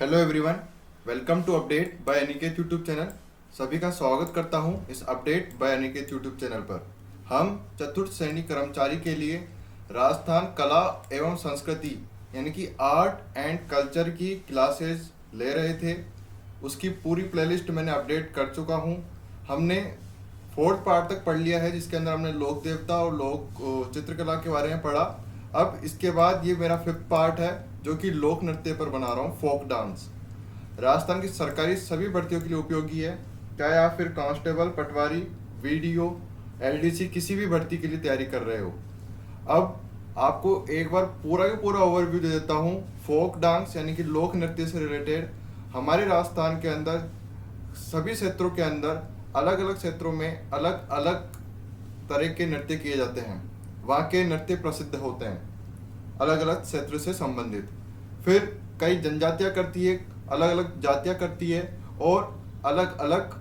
Hello everyone, welcome to update by Aniket YouTube channel. सभी का स्वागत करता हूं इस update by Aniket YouTube channel पर। हम चतुर्थ श्रेणी कर्मचारी के लिए राजस्थान कला एवं संस्कृति यानी कि आर्ट एंड कल्चर की क्लासेस ले रहे थे। उसकी पूरी प्लेलिस्ट मैंने अपडेट कर चुका हूं। हमने फोर्थ पार्ट तक पढ़ लिया है, जिसके अंदर हमने लोक देवता और लोक चित्रकला के बारे में पढ़ा। अब इसके बाद ये मेरा फिफ्थ पार्ट है, जो कि लोक नृत्य पर बना रहा हूँ, फोक डांस। राजस्थान की सरकारी सभी भर्तियों के लिए उपयोगी है, चाहे आप फिर कांस्टेबल, पटवारी, वीडियो, एलडीसी किसी भी भर्ती के लिए तैयारी कर रहे हो। अब आपको एक बार पूरा का पूरा ओवरव्यू दे देता हूँ फोक डांस यानी कि लोक नृत्य से रिलेटेड। हमारे राजस्थान के अंदर सभी क्षेत्रों के अंदर अलग अलग क्षेत्रों में अलग अलग तरह के नृत्य किए जाते हैं। वहाँ के नृत्य प्रसिद्ध होते हैं अलग अलग क्षेत्र से संबंधित। फिर कई जनजातियाँ करती है, अलग अलग जातियाँ करती है, और अलग अलग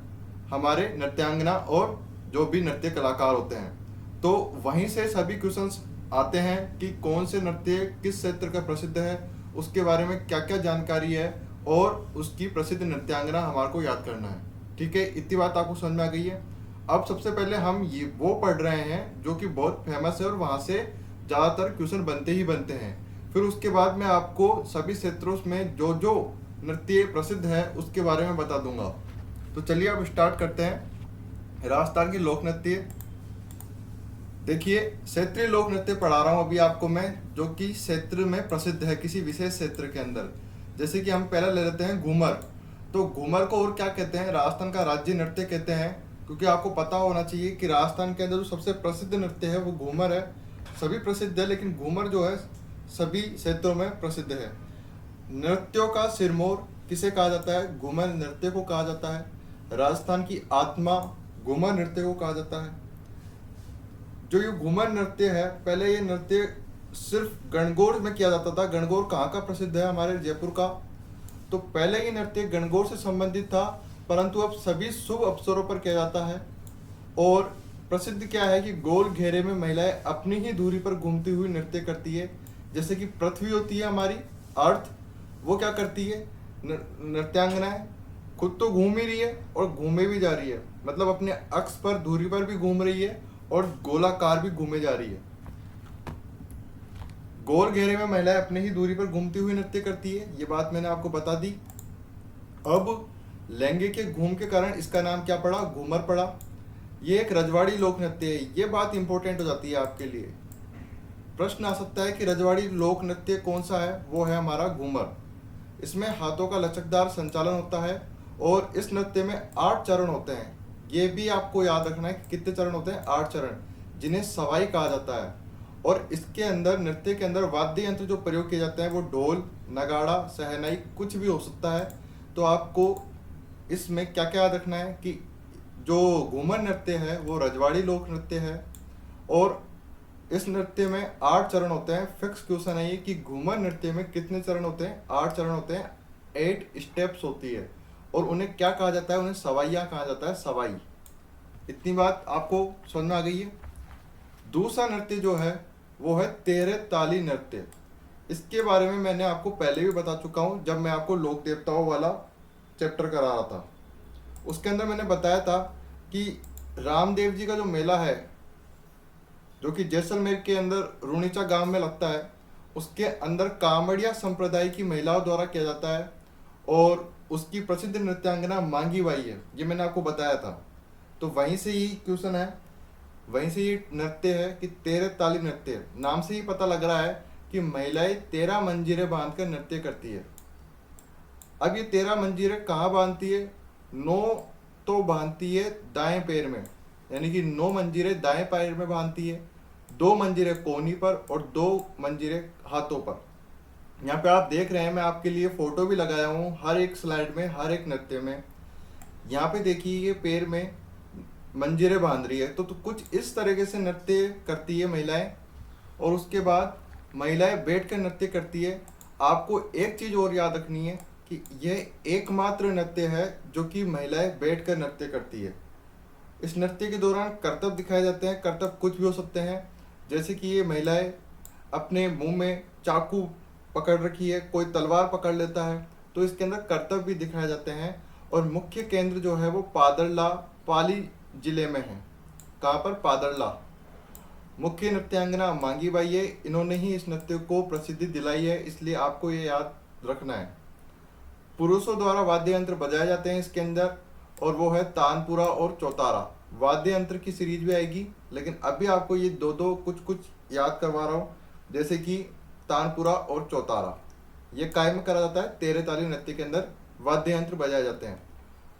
हमारे नृत्यांगना और जो भी नृत्य कलाकार होते हैं। तो वहीं से सभी क्वेश्चंस आते हैं कि कौन से नृत्य किस क्षेत्र का प्रसिद्ध है, उसके बारे में क्या क्या जानकारी है, और उसकी प्रसिद्ध नृत्यांगना हमारे को याद करना है। ठीक है, इतनी बात आपको समझ में आ गई है। अब सबसे पहले हम ये वो पढ़ रहे हैं जो कि बहुत फेमस है और वहाँ से ज़्यादातर क्वेश्चन बनते ही बनते हैं। फिर उसके बाद मैं आपको सभी क्षेत्रों में जो जो नृत्य प्रसिद्ध है उसके बारे में बता दूंगा। तो चलिए अब स्टार्ट करते हैं। राजस्थान के लोक नृत्य देखिए, क्षेत्रीय लोक नृत्य पढ़ा रहा हूँ अभी आपको मैं, जो कि क्षेत्र में प्रसिद्ध है किसी विशेष क्षेत्र के अंदर। जैसे कि हम पहले ले लेते हैं घूमर। तो घूमर को और क्या कहते हैं? राजस्थान का राज्य नृत्य कहते हैं, क्योंकि आपको पता होना चाहिए कि राजस्थान के अंदर जो सबसे प्रसिद्ध नृत्य है वो घूमर है। सभी प्रसिद्ध है, लेकिन घूमर जो है सभी क्षेत्रों में प्रसिद्ध है। नृत्यों का सिरमौर किसे कहा जाता है? घूमर नृत्य को कहा जाता है। राजस्थान की आत्मा घूमर नृत्य को कहा जाता है। जो ये घूमर नृत्य है, पहले ये नृत्य सिर्फ गणगौर में किया जाता था। गणगौर कहाँ का प्रसिद्ध है? हमारे जयपुर का। तो पहले ये नृत्य गणगौर से संबंधित था, परंतु अब सभी शुभ अवसरों पर किया जाता है। और प्रसिद्ध क्या है कि गोल घेरे में महिलाएं अपनी ही दूरी पर घूमती हुई नृत्य करती है। जैसे कि पृथ्वी होती है हमारी अर्थ, वो क्या करती है? नृत्यांगनाएं खुद तो घूम ही रही है और घूमे भी जा रही है, मतलब अपने अक्ष पर दूरी पर भी घूम रही है और गोलाकार भी घूमे जा रही है। गोल घेरे में महिलाएं अपनी ही दूरी पर घूमती हुई नृत्य करती है, ये बात मैंने आपको बता दी। अब लहंगे के घूम के कारण इसका नाम क्या पड़ा? घूमर पड़ा। ये एक रजवाड़ी लोक नृत्य है, ये बात इंपॉर्टेंट हो जाती है आपके लिए। प्रश्न आ सकता है कि रजवाड़ी लोक नृत्य कौन सा है? वो है हमारा घूमर। इसमें हाथों का लचकदार संचालन होता है और इस नृत्य में 8 चरण होते हैं। ये भी आपको याद रखना है कि कितने चरण होते हैं? 8 चरण, जिन्हें सवाई कहा जाता है। और इसके अंदर नृत्य के अंदर वाद्य यंत्र जो प्रयोग किए जाते हैं वो ढोल, नगाड़ा, शहनाई कुछ भी हो सकता है। तो आपको इसमें क्या क्या याद रखना है कि जो घूमर नृत्य है वो रजवाड़ी लोक नृत्य है, और इस नृत्य में 8 चरण होते हैं। फिक्स क्वेश्चन है ये कि घूमर नृत्य में कितने चरण होते हैं? 8 चरण होते हैं, 8 स्टेप्स होती है। और उन्हें क्या कहा जाता है? उन्हें सवाइयाँ कहा जाता है, सवाई। इतनी बात आपको समझ में आ गई है। दूसरा नृत्य जो है वो है तेरे ताली नृत्य। इसके बारे में मैंने आपको पहले भी बता चुका हूँ, जब मैं आपको लोक देवताओं वाला चैप्टर करा रहा था। उसके अंदर मैंने बताया था कि रामदेव जी का जो मेला है, जो कि जैसलमेर के अंदर रूणीचा गांव में लगता है, उसके अंदर कामड़िया संप्रदाय की महिलाओं द्वारा किया जाता है, और उसकी प्रसिद्ध नृत्यांगना मांगी बाई है, ये मैंने आपको बताया था। तो वहीं से ही क्वेश्चन है, वहीं से ये नृत्य है कि तेरे ताली नृत्य। नाम से ही पता लग रहा है कि महिलाएं 13 मंजीरें बांधकर नृत्य करती है। अब ये 13 मंजीरें कहाँ बांधती है? 9 तो बांधती है दाएं पैर में, यानी कि 9 मंजीरें दाएं पैर में बांधती है, 2 मंजीरें कोहनी पर और 2 मंजीरें हाथों पर। यहाँ पे आप देख रहे हैं, मैं आपके लिए फोटो भी लगाया हूँ हर एक स्लाइड में, हर एक नृत्य में। यहाँ पे देखिए ये पैर में मंजीरें बांध रही है। तो कुछ इस तरीके से नृत्य करती है महिलाएं। और उसके बाद महिलाएं बैठ कर नृत्य करती है। आपको एक चीज़ और याद रखनी है कि यह एकमात्र नृत्य है जो कि महिलाएं बैठ कर नृत्य करती है। इस नृत्य के दौरान करतब दिखाए जाते हैं। करतब कुछ भी हो सकते हैं, जैसे कि ये महिलाएं अपने मुंह में चाकू पकड़ रखी है, कोई तलवार पकड़ लेता है, तो इसके अंदर करतब भी दिखाए जाते हैं। और मुख्य केंद्र जो है वो पादरला पाली जिले में है। कहाँ पर? पादरला। मुख्य नृत्यांगना मांगी बाई है, इन्होंने ही इस नृत्य को प्रसिद्धि दिलाई है, इसलिए आपको ये याद रखना है। पुरुषों द्वारा वाद्य यंत्र बजाए जाते हैं इसके अंदर, और वो है तानपुरा और चौतारा। वाद्य यंत्र की सीरीज भी आएगी, लेकिन अभी आपको ये दो दो कुछ कुछ याद करवा रहा हूँ, जैसे कि तानपुरा और चौतारा। ये कायम करा जाता है, 13 ताली नृत्य के अंदर वाद्य यंत्र बजाए जाते हैं।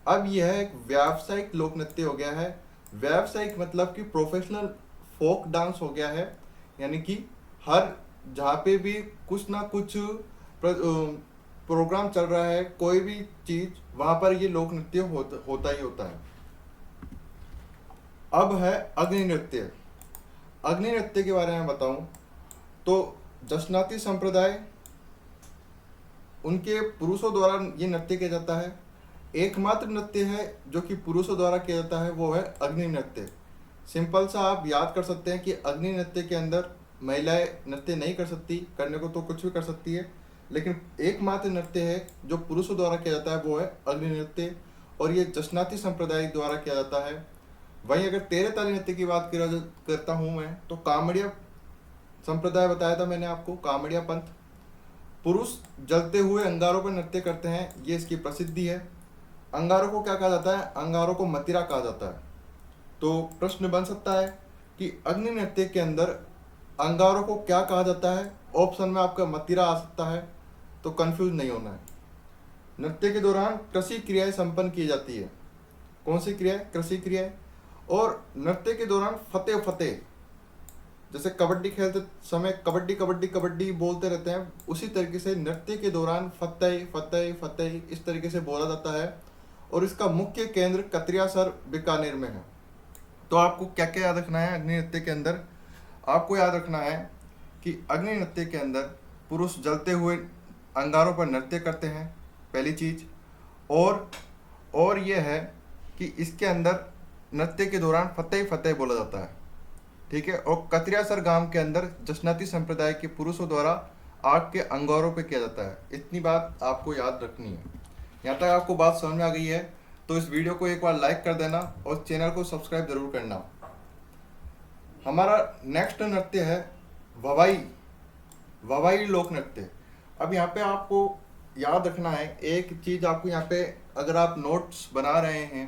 अब यह एक व्यावसायिक लोक नृत्य हो गया है। व्यावसायिक मतलब कि प्रोफेशनल फोक डांस हो गया है, यानी कि हर जहाँ पे भी कुछ ना कुछ प्रोग्राम चल रहा है, कोई भी चीज, वहां पर ये लोक नृत्य होता ही होता है। अब है अग्नि नृत्य। अग्नि नृत्य के बारे में बताऊं तो जशनाती संप्रदाय, उनके पुरुषों द्वारा ये नृत्य किया जाता है। एकमात्र नृत्य है जो कि पुरुषों द्वारा किया जाता है, वो है अग्नि नृत्य। सिंपल सा आप याद कर सकते हैं कि अग्नि नृत्य के अंदर महिलाएं नृत्य नहीं कर सकती, करने को तो कुछ भी कर सकती है, लेकिन एकमात्र नृत्य है जो पुरुषों द्वारा किया जाता है, वो है अग्नि नृत्य, और ये जशनाती संप्रदाय द्वारा किया जाता है। वहीं अगर 13 ताली नृत्य की बात करता हूँ मैं, तो कामड़िया संप्रदाय बताया था मैंने आपको, कामड़िया पंथ। पुरुष जलते हुए अंगारों पर नृत्य करते हैं, ये इसकी प्रसिद्धि है। अंगारों को क्या कहा जाता है? अंगारों को मतिरा कहा जाता है। तो प्रश्न बन सकता है कि अग्नि नृत्य के अंदर अंगारों को क्या कहा जाता है? ऑप्शन में आपका मतिरा आ सकता है, तो कंफ्यूज नहीं होना है। नृत्य के दौरान कृषि क्रियाएं संपन्न की जाती है। कौन सी क्रियाएं? कृषि क्रियाएं। और नृत्य के दौरान फतेह फतेह, जैसे कबड्डी खेलते समय कबड्डी कबड्डी कबड्डी बोलते रहते हैं, उसी तरीके से नृत्य के दौरान फतेह फतेह फतेह इस तरीके से बोला जाता है। और इसका मुख्य केंद्र कतरियासर बीकानेर में है। तो आपको क्या क्या याद रखना है अग्नि नृत्य के अंदर? आपको याद रखना है कि अग्नि नृत्य के अंदर पुरुष जलते हुए अंगारों पर नृत्य करते हैं, पहली चीज। और यह है कि इसके अंदर नृत्य के दौरान फतेह फतेह बोला जाता है, ठीक है। और कतरियासर गांव के अंदर जशनाती संप्रदाय के पुरुषों द्वारा आग के अंगारों पे किया जाता है। इतनी बात आपको याद रखनी है। यहाँ तक आपको बात समझ में आ गई है तो इस वीडियो को एक बार लाइक कर देना और चैनल को सब्सक्राइब जरूर करना। हमारा नेक्स्ट नृत्य है ववाई। ववाई लोक नृत्य। अब यहाँ पे आपको याद रखना है एक चीज, आपको यहाँ पे अगर आप नोट्स बना रहे हैं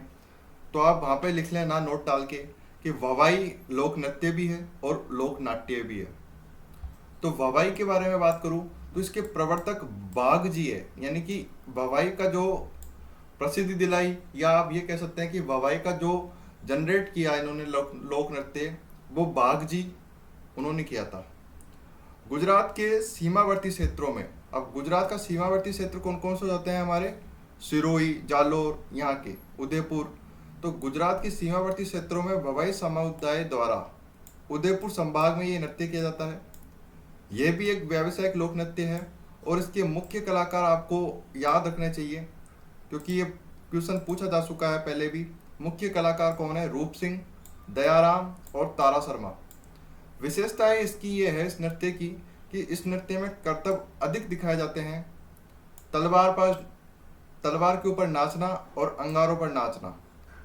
तो आप वहाँ पे लिख लेना नोट डाल के कि ववाई लोक नृत्य भी है और लोक नाट्य भी है। तो ववाई के बारे में बात करूँ तो इसके प्रवर्तक बाघ जी है, यानी कि ववाई का जो प्रसिद्धि दिलाई, या आप ये कह सकते हैं कि ववाई का जो जनरेट किया इन्होंने लोक नृत्य, वो बाघ जी उन्होंने किया था। गुजरात के सीमावर्ती क्षेत्रों में, अब गुजरात का सीमावर्ती क्षेत्र कौन कौन से होते हैं हमारे? सिरोही, जालोर, यहाँ के उदयपुर। तो गुजरात के सीमावर्ती क्षेत्रों में ववाई समुदाय द्वारा उदयपुर संभाग में ये नृत्य किया जाता है। यह भी एक व्यावसायिक लोक नृत्य है और इसके मुख्य कलाकार आपको याद रखने चाहिए, क्योंकि ये क्वेश्चन पूछा जा चुका है पहले भी। मुख्य कलाकार कौन है? रूप सिंह, दयाराम और तारा शर्मा। विशेषताएं इसकी ये है इस नृत्य की कि इस नृत्य में करतब अधिक दिखाए जाते हैं। तलवार के ऊपर नाचना और अंगारों पर नाचना,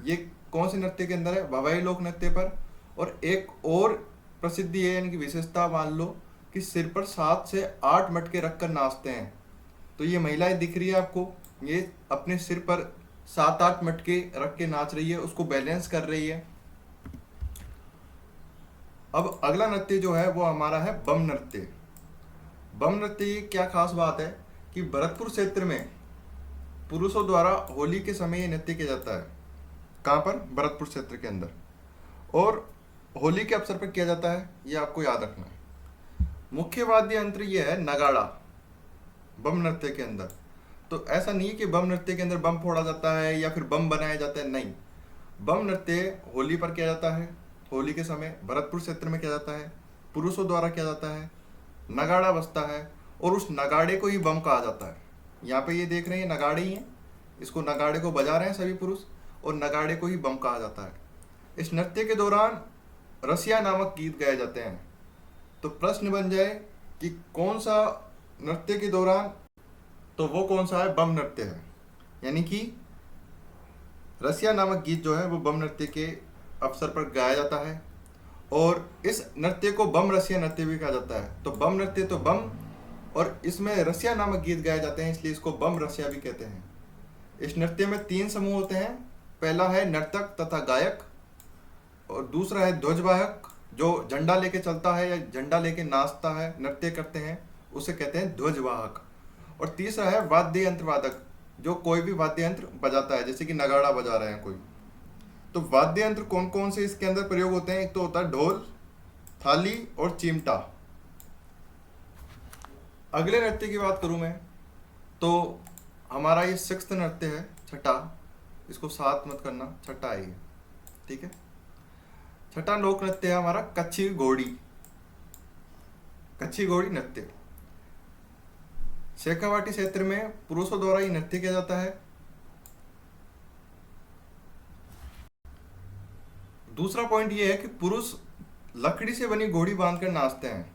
ये कौन से नृत्य के अंदर है? ववाई लोक नृत्य पर। और एक और प्रसिद्धि है, यानी कि विशेषता मान लो कि सिर पर 7 से 8 मटके रखकर नाचते हैं। तो ये महिलाएं दिख रही है आपको, ये अपने सिर पर 7-8 मटके रख के नाच रही है, उसको बैलेंस कर रही है। अब अगला नृत्य जो है वो हमारा है बम नृत्य। बम नृत्य की क्या खास बात है कि भरतपुर क्षेत्र में पुरुषों द्वारा होली के समय ये नृत्य किया जाता है। कहाँ पर? भरतपुर क्षेत्र के अंदर। और होली के अवसर पर किया जाता है, ये आपको याद रखना है। मुख्य वाद्य यंत्र ये है नगाड़ा बम नृत्य के अंदर। तो ऐसा नहीं है कि बम नृत्य के अंदर बम फोड़ा जाता है या फिर बम बनाया जाता है, नहीं। बम नृत्य होली पर किया जाता है, होली के समय भरतपुर क्षेत्र में किया जाता है, पुरुषों द्वारा किया जाता है। नगाड़ा बजता है और उस नगाड़े को ही बम कहा जाता है। यहाँ पे ये देख रहे हैं नगाड़े ही हैं, इसको नगाड़े को बजा रहे हैं सभी पुरुष, और नगाड़े को ही बम कहा जाता है। इस नृत्य के दौरान रसिया नामक गीत गाए जाते हैं। तो प्रश्न बन जाए कि कौन सा नृत्य के दौरान तो वो कौन सा है? बम नृत्य है। यानी कि रसिया नामक गीत जो है वो बम नृत्य के अवसर पर गाया जाता है, और इस नृत्य को बम रसिया नृत्य भी कहा जाता है। तो बम नृत्य तो बम, और इसमें रसिया नामक गीत गाए जाते हैं, इसलिए इसको बम रसिया भी कहते हैं। इस नृत्य में 3 समूह होते हैं। पहला है नर्तक तथा गायक, और दूसरा है ध्वजवाहक जो झंडा लेके चलता है या झंडा लेके नाचता है, नृत्य करते हैं, उसे कहते हैं ध्वजवाहक। और तीसरा है वाद्य यंत्र वादक जो कोई भी वाद्य यंत्र बजाता है, जैसे कि नगाड़ा बजा रहे हैं कोई। तो वाद्य यंत्र कौन कौन से इसके अंदर प्रयोग होते हैं? एक तो होता है ढोल, थाली और चिमटा। अगले नृत्य की बात करूं मैं, तो हमारा ये 6th नृत्य है, छठा। इसको 7 मत करना, छठा है ये, ठीक है। छठा लोक नृत्य है हमारा कच्छी घोड़ी। कच्छी घोड़ी नृत्य शेखावाटी क्षेत्र में पुरुषों द्वारा ये नृत्य किया जाता है। दूसरा पॉइंट ये है कि पुरुष लकड़ी से बनी घोड़ी बांधकर नाचते हैं।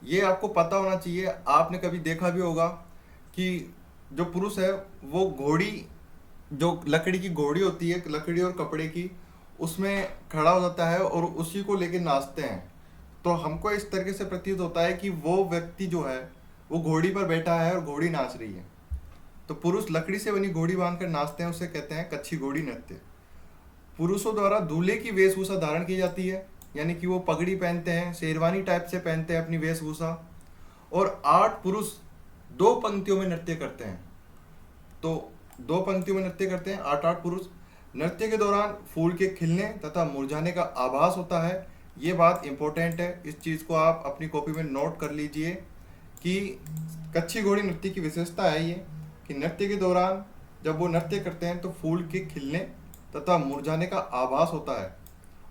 ये आपको पता होना चाहिए, आपने कभी देखा भी होगा कि जो पुरुष है वो घोड़ी, जो लकड़ी की घोड़ी होती है, लकड़ी और कपड़े की, उसमें खड़ा हो जाता है और उसी को लेके नाचते हैं। तो हमको इस तरीके से प्रतीत होता है कि वो व्यक्ति जो है वो घोड़ी पर बैठा है और घोड़ी नाच रही है। तो पुरुष लकड़ी से बनी घोड़ी बांधकर नाचते हैं, उसे कहते हैं कच्छी घोड़ी नृत्य। पुरुषों द्वारा दूल्हे की वेशभूषा धारण की जाती है, यानी कि वो पगड़ी पहनते हैं, शेरवानी टाइप से पहनते हैं अपनी वेशभूषा, और 8 पुरुष 2 पंक्तियों में नृत्य करते हैं। तो 2 पंक्तियों में नृत्य करते हैं 8 पुरुष। नृत्य के दौरान फूल के खिलने तथा मुरझाने का आभास होता है। ये बात इंपॉर्टेंट है, इस चीज़ को आप अपनी कॉपी में नोट कर लीजिए कि कच्छी घोड़ी नृत्य की विशेषता है ये, कि नृत्य के दौरान जब वो नृत्य करते हैं तो फूल के खिलने तथा मुरझाने का आभास होता है,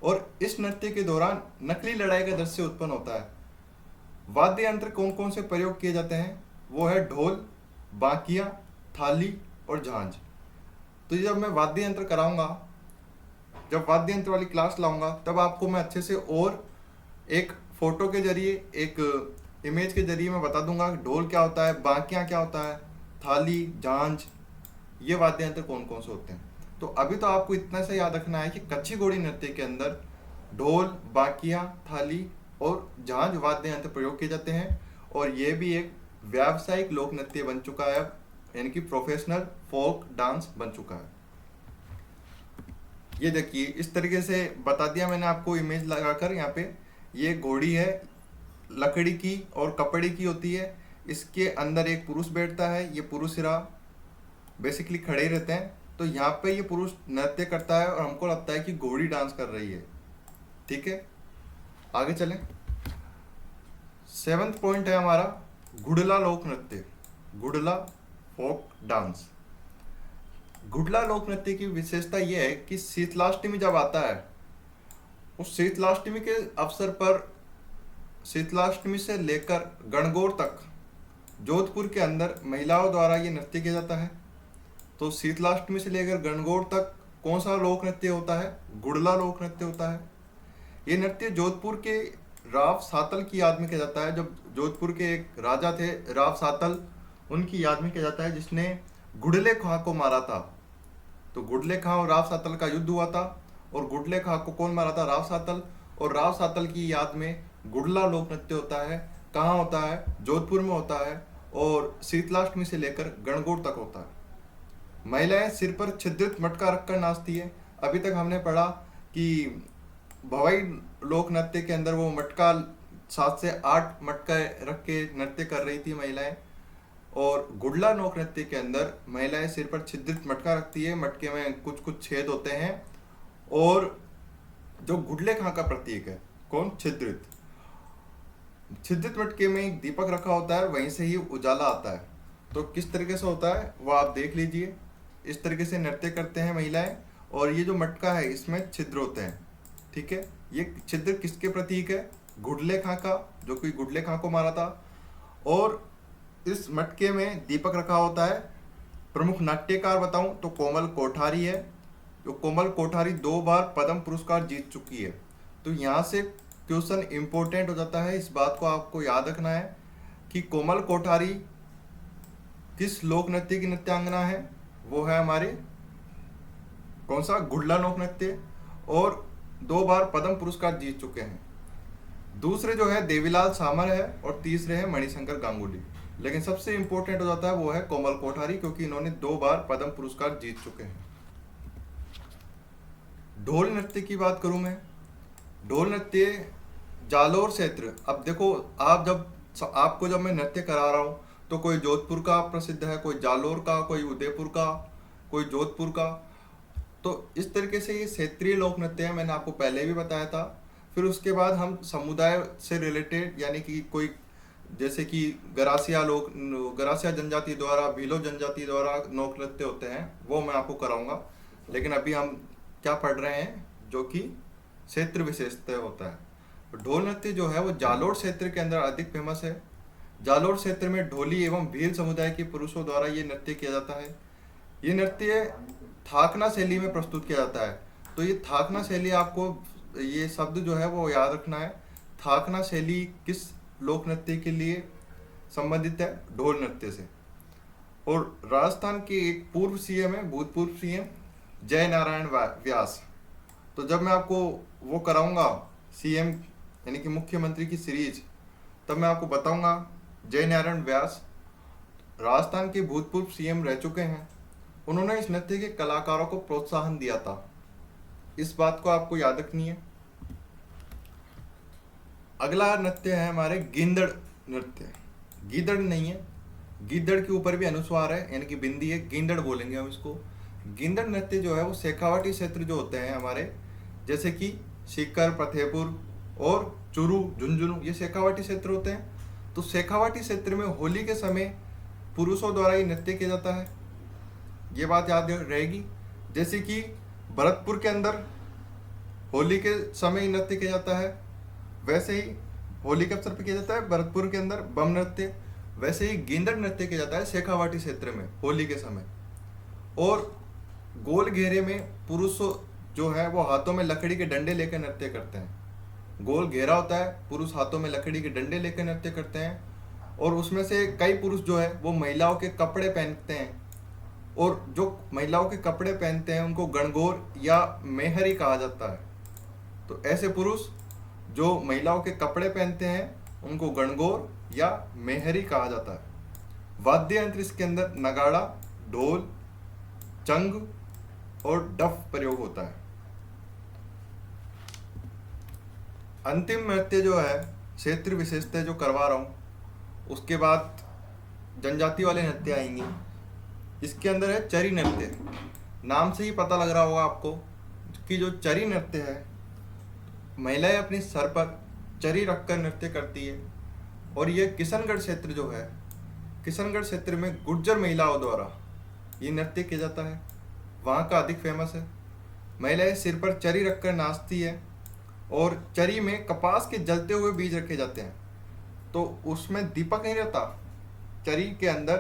और इस नृत्य के दौरान नकली लड़ाई का दृश्य उत्पन्न होता है। वाद्य यंत्र कौन कौन से प्रयोग किए जाते हैं? वो है ढोल, बांकिया, थाली और झांझ। तो ये जब मैं वाद्य यंत्र कराऊंगा, जब वाद्य यंत्र वाली क्लास लाऊंगा, तब आपको मैं अच्छे से और एक फोटो के जरिए, एक इमेज के जरिए मैं बता दूंगा ढोल क्या होता है, बांकिया क्या होता है, थाली, झांझ, ये वाद्य यंत्र कौन कौन से होते हैं। तो अभी तो आपको इतना सा याद रखना है कि कच्छी घोड़ी नृत्य के अंदर ढोल, बांकिया, थाली और झांझ वाद्य यंत्र प्रयोग किए जाते हैं, और ये भी एक व्यावसायिक लोक नृत्य बन चुका है, यानी कि प्रोफेशनल फोक डांस बन चुका है। ये देखिए, इस तरीके से बता दिया मैंने आपको इमेज लगाकर। यहाँ पे ये घोड़ी है, लकड़ी की और कपड़े की होती है, इसके अंदर एक पुरुष बैठता है, ये पुरुष सिरा बेसिकली खड़े ही रहते हैं। तो यहाँ पे ये पुरुष नृत्य करता है और हमको लगता है कि घोड़ी डांस कर रही है, ठीक है। आगे चलें। 7th पॉइंट है हमारा गुड़ला लोक नृत्य, गुड़ला फोक डांस। गुड़ला लोक नृत्य की विशेषता यह है कि शीतलाष्टमी जब आता है, उस शीतलाष्टमी के अवसर पर, शीतलाष्टमी से लेकर गणगौर तक जोधपुर के अंदर महिलाओं द्वारा ये नृत्य किया जाता है। तो शीतलाष्टमी से लेकर गणगौर तक कौन सा लोक नृत्य होता है? गुड़ला लोक नृत्य होता है। ये नृत्य जोधपुर के राव सातल की याद में किया जाता है। जब जोधपुर के एक राजा थे राव सातल, उनकी याद में किया जाता है, जिसने गुड़ले खां को मारा था। तो गुड़ले खां और राव सातल का युद्ध हुआ था, और गुड़ले खां को कौन मारा था? राव सातल। और राव सातल की याद में गुड़ला लोक नृत्य होता है। कहाँ होता है? जोधपुर में होता है, और शीतलाष्टमी से लेकर गणगौर तक होता है। महिलाएं सिर पर छिद्रित मटका रखकर नाचती है। अभी तक हमने पढ़ा कि भवाई लोक नृत्य के अंदर वो मटका 7 से 8 मटका रख के नृत्य कर रही थी महिलाएं, और गुड़ला लोक नृत्य के अंदर महिलाएं सिर पर छिद्रित मटका रखती है, मटके में कुछ कुछ छेद होते हैं, और जो गुड़ले खां का प्रतीक है, कौन? छिद्रित। छिद्रित मटके में एक दीपक रखा होता है, वहीं से ही उजाला आता है। तो किस तरीके से होता है वो आप देख लीजिए। इस तरीके से नृत्य करते हैं महिलाएं, और ये जो मटका है इसमें छिद्र होते हैं, ठीक है। ये छिद्र किसके प्रतीक है? गुड़ले खां का, जो कोई गुड़ले खां को मारा था। और इस मटके में दीपक रखा होता है। प्रमुख नाट्यकार बताऊं तो कोमल कोठारी है, जो कोमल कोठारी 2 बार पद्म पुरस्कार जीत चुकी है। तो यहाँ से क्वेश्चन इंपॉर्टेंट हो जाता है, इस बात को आपको याद रखना है कि कोमल कोठारी किस लोक नृत्य की नृत्यांगना है? वो है हमारी कौन सा, गुडला लोक नृत्य, और 2 बार पद्म पुरस्कार जीत चुके हैं। दूसरे जो है देवीलाल सामर है, और तीसरे है मणिशंकर गांगुली। लेकिन सबसे इंपॉर्टेंट हो जाता है वो है कोमल कोठारी, क्योंकि इन्होंने 2 बार पद्म पुरस्कार जीत चुके हैं। ढोल नृत्य की बात करूं मैं, ढोल नृत्य जालोर क्षेत्र। अब देखो, आपको जब मैं नृत्य करा रहा हूँ तो कोई जोधपुर का प्रसिद्ध है, कोई जालोर का, कोई उदयपुर का, कोई जोधपुर का। तो इस तरीके से ये क्षेत्रीय लोक नृत्य है, मैंने आपको पहले भी बताया था। फिर उसके बाद हम समुदाय से रिलेटेड, यानी कि कोई जैसे कि गरासिया जनजाति द्वारा, भीलो जनजाति द्वारा लोक नृत्य होते हैं, वो मैं आपको कराऊंगा। लेकिन अभी हम क्या पढ़ रहे हैं, जो कि क्षेत्र विशेषता होता है। ढोल नृत्य जो है वो जालोर क्षेत्र के अंदर अधिक फेमस है। जालोर क्षेत्र में ढोली एवं भील समुदाय के पुरुषों द्वारा ये नृत्य किया जाता है। ये नृत्य थाकना शैली में प्रस्तुत किया जाता है। तो ये थाकना शैली, आपको ये शब्द जो है वो याद रखना है। थाकना शैली किस लोक नृत्य के लिए संबंधित है? ढोल नृत्य से। और राजस्थान के एक पूर्व सीएम है, भूतपूर्व सीएम जय नारायण व्यास। तो जब मैं आपको वो कराऊंगा सीएम यानी कि मुख्यमंत्री की सीरीज, तब मैं आपको बताऊंगा जय नारायण व्यास राजस्थान के भूतपूर्व सीएम रह चुके हैं। उन्होंने इस नृत्य के कलाकारों को प्रोत्साहन दिया था। इस बात को आपको याद रखनी है। अगला नृत्य है हमारे गिंदड़ नृत्य। गीदड़ नहीं है, गीदड़ के ऊपर भी अनुस्वार है, यानी कि बिंदी है, गिंदड़ बोलेंगे हम इसको। गिंदड़ नृत्य जो है वो शेखावाटी क्षेत्र जो होते हैं हमारे, जैसे कि सीकर, फतेहपुर और चुरू, झुंझुनू, ये शेखावाटी क्षेत्र होते हैं। तो शेखावाटी क्षेत्र में होली के समय पुरुषों द्वारा ये नृत्य किया जाता है, ये बात याद रहेगी। जैसे कि भरतपुर के अंदर होली के समय नृत्य किया जाता है, वैसे ही होली के अवसर पर किया जाता है भरतपुर के अंदर बम नृत्य। वैसे ही गिंदड़ नृत्य किया जाता है शेखावाटी क्षेत्र में होली के समय। और गोल घेरे में पुरुष जो है वो हाथों में लकड़ी के डंडे लेकर नृत्य करते हैं। गोल घेरा होता है, पुरुष हाथों में लकड़ी के डंडे लेकर नृत्य करते हैं। और उसमें से कई पुरुष जो है वो महिलाओं के कपड़े पहनते हैं, और जो महिलाओं के कपड़े पहनते हैं उनको गणगौर या मेहरी कहा जाता है। तो ऐसे पुरुष जो महिलाओं के कपड़े पहनते हैं उनको गणगौर या मेहरी कहा जाता है। वाद्य यंत्र इसके अंदर नगाड़ा, ढोल, चंग और डफ प्रयोग होता है। अंतिम नृत्य जो है क्षेत्र विशेषता जो करवा रहा हूँ, उसके बाद जनजाति वाले नृत्य आएंगे। इसके अंदर है चरी नृत्य। नाम से ही पता लग रहा होगा आपको कि जो चरी नृत्य है, महिलाएं अपने सर पर चरी रखकर नृत्य करती है। और ये किशनगढ़ क्षेत्र जो है, किशनगढ़ क्षेत्र में गुर्जर महिलाओं द्वारा ये नृत्य किया जाता है, वहाँ का अधिक फेमस है। महिलाएं सिर पर चरी रखकर नाचती है, और चरी में कपास के जलते हुए बीज रखे जाते हैं। तो उसमें दीपक नहीं रहता, चरी के अंदर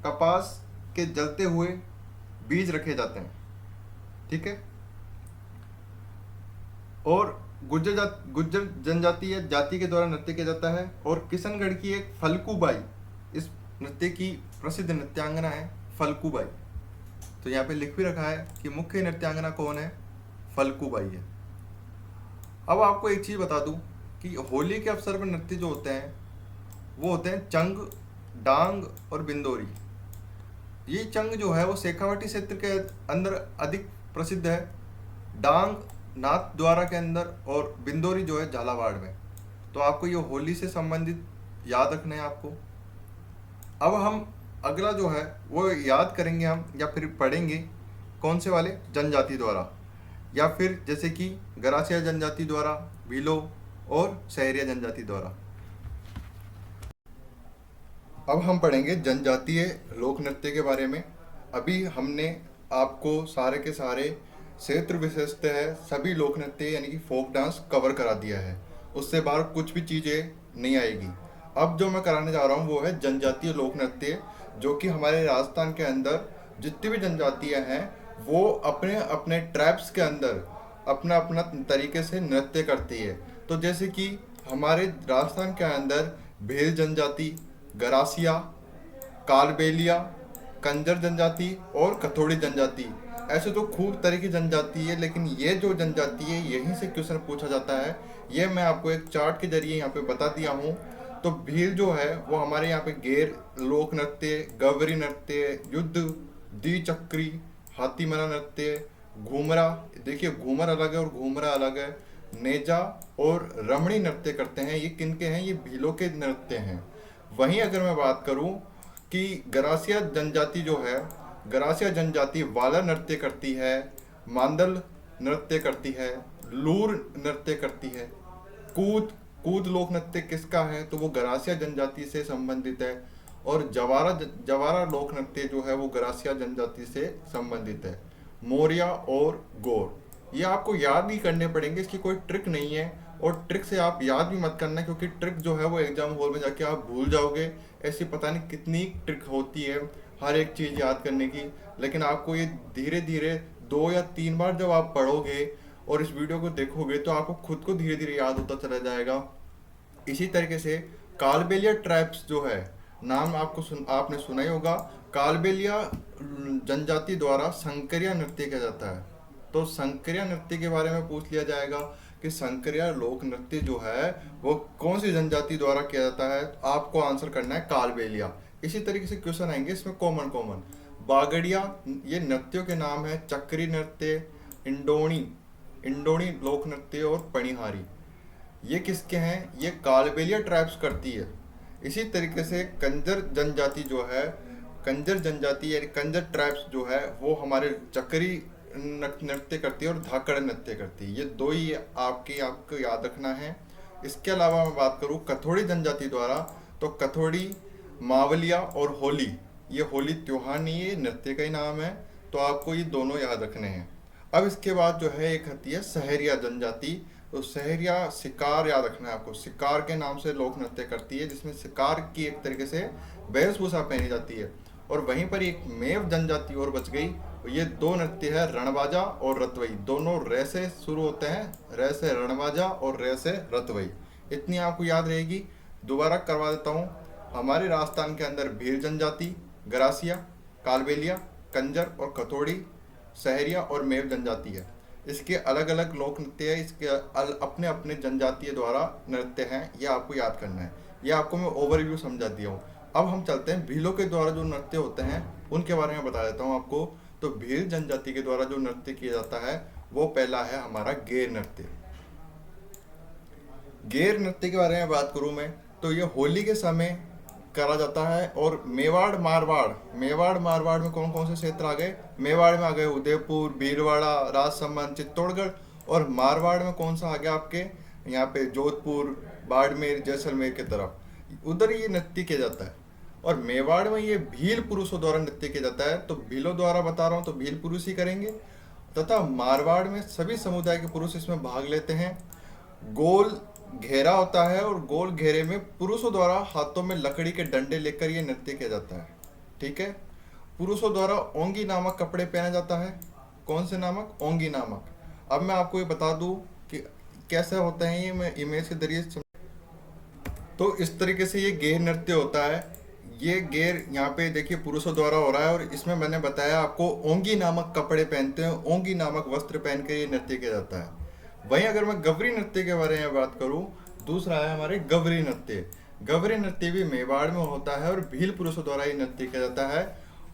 कपास के जलते हुए बीज रखे जाते हैं, ठीक है। और गुर्जर जनजाति या जाति के द्वारा नृत्य किया जाता है। और किशनगढ़ की एक फल्कूबाई इस नृत्य की प्रसिद्ध नृत्यांगना है, फल्कूबाई। तो यहाँ पे लिख भी रखा है कि मुख्य नृत्यांगना कौन है, फल्कूबाई है। अब आपको एक चीज़ बता दूं कि होली के अवसर पर नृत्य जो होते हैं वो होते हैं चंग, डांग और बिंदोरी। ये चंग जो है वो शेखावाटी क्षेत्र के अंदर अधिक प्रसिद्ध है, डांग नाथ द्वारा के अंदर, और बिंदोरी जो है झालावाड़ में। तो आपको ये होली से संबंधित याद रखना है आपको। अब हम अगला जो है वो याद करेंगे हम, या फिर पढ़ेंगे कौन से वाले, जनजाति द्वारा, या फिर जैसे कि गरासिया जनजाति द्वारा, भीलो और सहरिया जनजाति द्वारा। अब हम पढ़ेंगे जनजातीय लोक नृत्य के बारे में। अभी हमने आपको सारे के सारे क्षेत्र विशेषता है सभी लोक नृत्य यानी कि फोक डांस कवर करा दिया है, उससे बाहर कुछ भी चीज़ें नहीं आएगी। अब जो मैं कराने जा रहा हूँ वो है जनजातीय लोक नृत्य, जो कि हमारे राजस्थान के अंदर जितनी भी जनजातियाँ हैं वो अपने अपने ट्राइब्स के अंदर अपना अपना तरीके से नृत्य करती है। तो जैसे कि हमारे राजस्थान के अंदर भेल जनजाति, गरासिया, कालबेलिया, कंजर जनजाति और कथोड़ी जनजाति। ऐसे तो खूब तरह की जनजाति है, लेकिन ये जो जनजाति है यहीं से क्वेश्चन पूछा जाता है। ये मैं आपको एक चार्ट के जरिए यहाँ पे बता दिया हूँ। तो भील जो है वो हमारे यहाँ पे गेर, लोक नृत्य, गवरी नृत्य, युद्ध, द्विचक्री, हाथीमरा नृत्य, घूमरा, देखिए घूमर अलग है और घूमरा अलग है, नेजा और रमणी नृत्य करते हैं। ये किनके हैं? ये भीलों के नृत्य हैं। वहीं अगर मैं बात करूं कि गरासिया जनजाति जो है, गरासिया जनजाति वाला नृत्य करती है, मांदल नृत्य करती है, लूर नृत्य करती है। कूद, कूद लोक नृत्य किसका है? तो वो गरासिया जनजाति से संबंधित है। और जवारा लोक नृत्य जो है वो गरासिया जनजाति से संबंधित है। मौर्या और गौर, ये आपको याद ही करने पड़ेंगे, इसकी कोई ट्रिक नहीं है। और ट्रिक से आप याद भी मत करना, क्योंकि ट्रिक जो है वो एग्जाम हॉल में जाके आप भूल जाओगे। ऐसी पता नहीं कितनी ट्रिक होती है हर एक चीज़ याद करने की, लेकिन आपको ये धीरे धीरे 2 या 3 बार जब आप पढ़ोगे और इस वीडियो को देखोगे तो आपको खुद को धीरे धीरे याद होता चला जाएगा। इसी तरीके से कालबेलिया ट्राइब्स जो है, नाम आपने सुना ही होगा। कालबेलिया जनजाति द्वारा संकरिया नृत्य किया जाता है। तो संकरिया नृत्य के बारे में पूछ लिया जाएगा कि संकरिया लोक नृत्य जो है वो कौन सी जनजाति द्वारा किया जाता है? आपको आंसर करना है कालबेलिया। इसी तरीके से क्वेश्चन आएंगे इसमें कॉमन। बागड़िया, ये नृत्यों के नाम है। चक्री नृत्य, इंडोनी लोक नृत्य और पणिहारी, ये किसके हैं? ये कालबेलिया ट्राइब्स करती है। इसी तरीके से कंजर जनजाति जो है, कंजर जनजाति यानी कंजर ट्राइब्स जो है वो हमारे चक्री नृत्य करती है और धाकड़ नृत्य करती है। ये दो ही आपको याद रखना है। इसके अलावा मैं बात करूँ कथोड़ी जनजाति द्वारा, तो कथोड़ी, मावलिया और होली, ये होली त्योहार नहीं है, नृत्य का ही नाम है। तो आपको ये दोनों याद रखने हैं। अब इसके बाद जो है एक आती है सहरिया जनजाति। तो सहरिया शिकार याद रखना है आपको, शिकार के नाम से लोक नृत्य करती है, जिसमें शिकार की एक तरीके से वेशभूषा पहनी जाती है। और वहीं पर एक मेव जनजाति और बच गई। ये 2 नृत्य है, रणबाजा और रतवई, दोनों रे से शुरू होते हैं, रे से रणबाजा और रे से रतवई। इतनी आपको याद रहेगी। दोबारा करवा देता हूँ। हमारे राजस्थान के अंदर भील जनजाति, गरासिया, कालबेलिया, कंजर और कथोड़ी, सहरिया और मेव जनजाति है। इसके अलग अलग लोक नृत्य है, इसके अपने अपने जनजातीय द्वारा नृत्य हैं, ये आपको याद करना है। ये आपको मैं ओवरव्यू समझा दिया हूँ। अब हम चलते हैं भीलों के द्वारा जो नृत्य होते हैं उनके बारे में बता देता हूँ आपको। तो भील जनजाति के द्वारा जो नृत्य किया जाता है वो पहला है हमारा गेर नृत्य। गेर नृत्य के बारे में बात करूँ मैं, तो ये होली के समय करा जाता है। और मेवाड़ मारवाड़ में कौन कौन से क्षेत्र आ गए? मेवाड़ में आ गए उदयपुर, भीलवाड़ा, राजसमंद, चित्तौड़गढ़। और मारवाड़ में कौन सा आ गया आपके यहाँ पे? जोधपुर, बाड़मेर, जैसलमेर की तरफ, उधर ये नृत्य किया जाता है। और मेवाड़ में ये भील पुरुषों द्वारा नृत्य किया जाता है। तो भीलों द्वारा बता रहा हूँ तो भील पुरुष ही करेंगे। तथा मारवाड़ में सभी समुदाय के पुरुष इसमें भाग लेते हैं। गोल घेरा होता है और गोल घेरे में पुरुषों द्वारा हाथों में लकड़ी के डंडे लेकर ये नृत्य किया जाता है। ठीक है। पुरुषों द्वारा ओंगी नामक कपड़े पहना जाता है। कौन से नामक? ओंगी नामक। अब मैं आपको ये बता दूं कि कैसे होता है ये, मैं इमेज के जरिए। तो इस तरीके से ये गेर नृत्य होता है। ये गेर यहाँ पे देखिए पुरुषों द्वारा हो रहा है, और इसमें मैंने बताया आपको ओंगी नामक कपड़े पहनते हैं, ओंगी नामक वस्त्र पहन के ये नृत्य किया जाता है। वहीं अगर मैं गवरी नृत्य के बारे में बात करूं, दूसरा है हमारे गवरी नृत्य। गवरी नृत्य भी मेवाड़ में होता है और भील पुरुषों द्वारा ये नृत्य किया जाता है।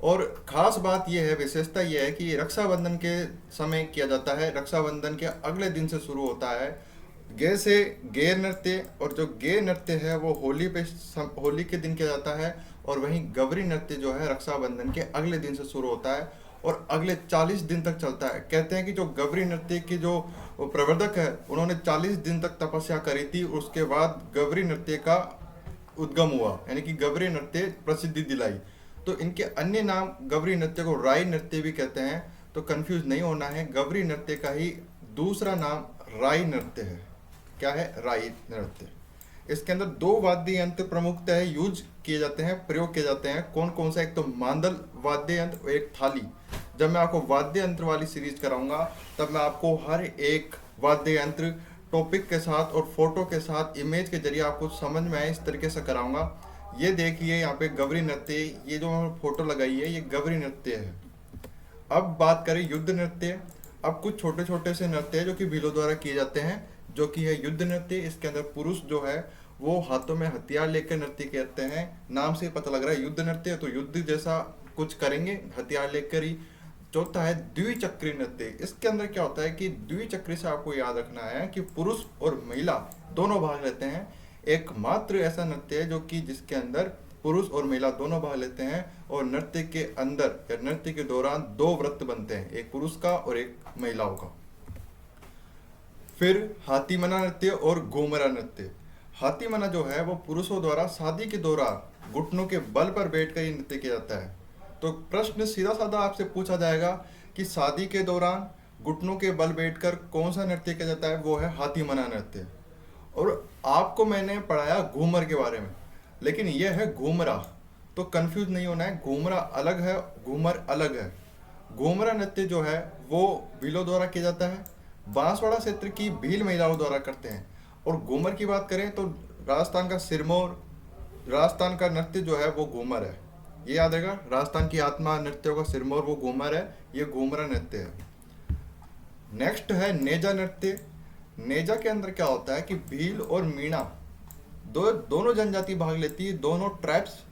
और खास बात यह है, विशेषता यह है कि ये रक्षाबंधन के समय किया जाता है। रक्षाबंधन के अगले दिन से शुरू होता है। गेर नृत्य, और जो गेर नृत्य है वो होली के दिन किया जाता है। और वहीं गवरी नृत्य जो है रक्षाबंधन के अगले दिन से शुरू होता है और अगले 40 दिन तक चलता है। कहते हैं कि जो गवरी नृत्य की जो प्रवर्तक है उन्होंने 40 दिन तक तपस्या करी थी, उसके बाद गवरी नृत्य का उद्गम हुआ, यानी कि गवरी नृत्य प्रसिद्धि दिलाई। तो इनके अन्य नाम गवरी नृत्य को राई नृत्य भी कहते हैं, तो कंफ्यूज नहीं होना है। गवरी नृत्य का ही दूसरा नाम राई नृत्य है। क्या है? राई नृत्य। इसके अंदर 2 वाद्य यंत्र प्रमुखतः यूज किए जाते हैं, प्रयोग किए जाते हैं। कौन कौन सा? एक तो मांदल वाद्य यंत्र और एक थाली। जब मैं आपको वाद्य यंत्र वाली सीरीज कराऊंगा तब मैं आपको हर एक वाद्य यंत्र टॉपिक के साथ और फोटो के साथ इमेज के जरिए आपको समझ में आए इस तरीके से कराऊंगा। ये देखिए यहाँ पे गवरी नृत्य, ये जो फोटो लगाई है ये गवरी नृत्य है। अब बात करें युद्ध नृत्य। अब कुछ छोटे छोटे से नृत्य है जो कि भीलों द्वारा किए जाते हैं, जो कि है युद्ध नृत्य। इसके अंदर पुरुष जो है वो हाथों में हथियार लेकर नृत्य करते हैं। नाम से पता लग रहा है युद्ध नृत्य, तो युद्ध जैसा कुछ करेंगे हथियार लेकर ही। चौथा है द्विचक्री नृत्य। इसके अंदर क्या होता है कि द्विचक्री से आपको याद रखना है कि पुरुष और महिला दोनों भाग लेते हैं। एकमात्र ऐसा नृत्य है जो कि जिसके अंदर पुरुष और महिला दोनों भाग लेते हैं, और नृत्य के अंदर या नृत्य के दौरान दो व्रत बनते हैं, एक पुरुष का और एक महिलाओं का। फिर हाथीमना नृत्य और घूमरा नृत्य। हाथीमना जो है वो पुरुषों द्वारा शादी के दौरान घुटनों के बल पर बैठकर ही नृत्य किया जाता है। तो प्रश्न सीधा साधा आपसे पूछा जाएगा कि शादी के दौरान घुटनों के बल बैठकर कौन सा नृत्य किया जाता है, वो है हाथीमना नृत्य। और आपको मैंने पढ़ाया घूमर के बारे में, लेकिन यह है घूमरा, तो कंफ्यूज नहीं होना है। घूमरा अलग है, घूमर अलग है। घूमरा नृत्य जो है वो भीलों द्वारा किया जाता है, बांसवाड़ा क्षेत्र की भील महिलाओं द्वारा करते हैं। और घूमर की बात करें तो राजस्थान का सिरमौर, राजस्थान का नृत्य जो है वो घूमर है। ये याद रहेगा, राजस्थान की आत्मा नृत्यों का सिरमौर वो घूमर है, ये घूमरा नृत्य है। नेक्स्ट है नेजा नृत्य। नेजा के अंदर क्या होता है कि भील और मीणा दोनों जनजाति भाग लेती है, दोनों ट्राइब्स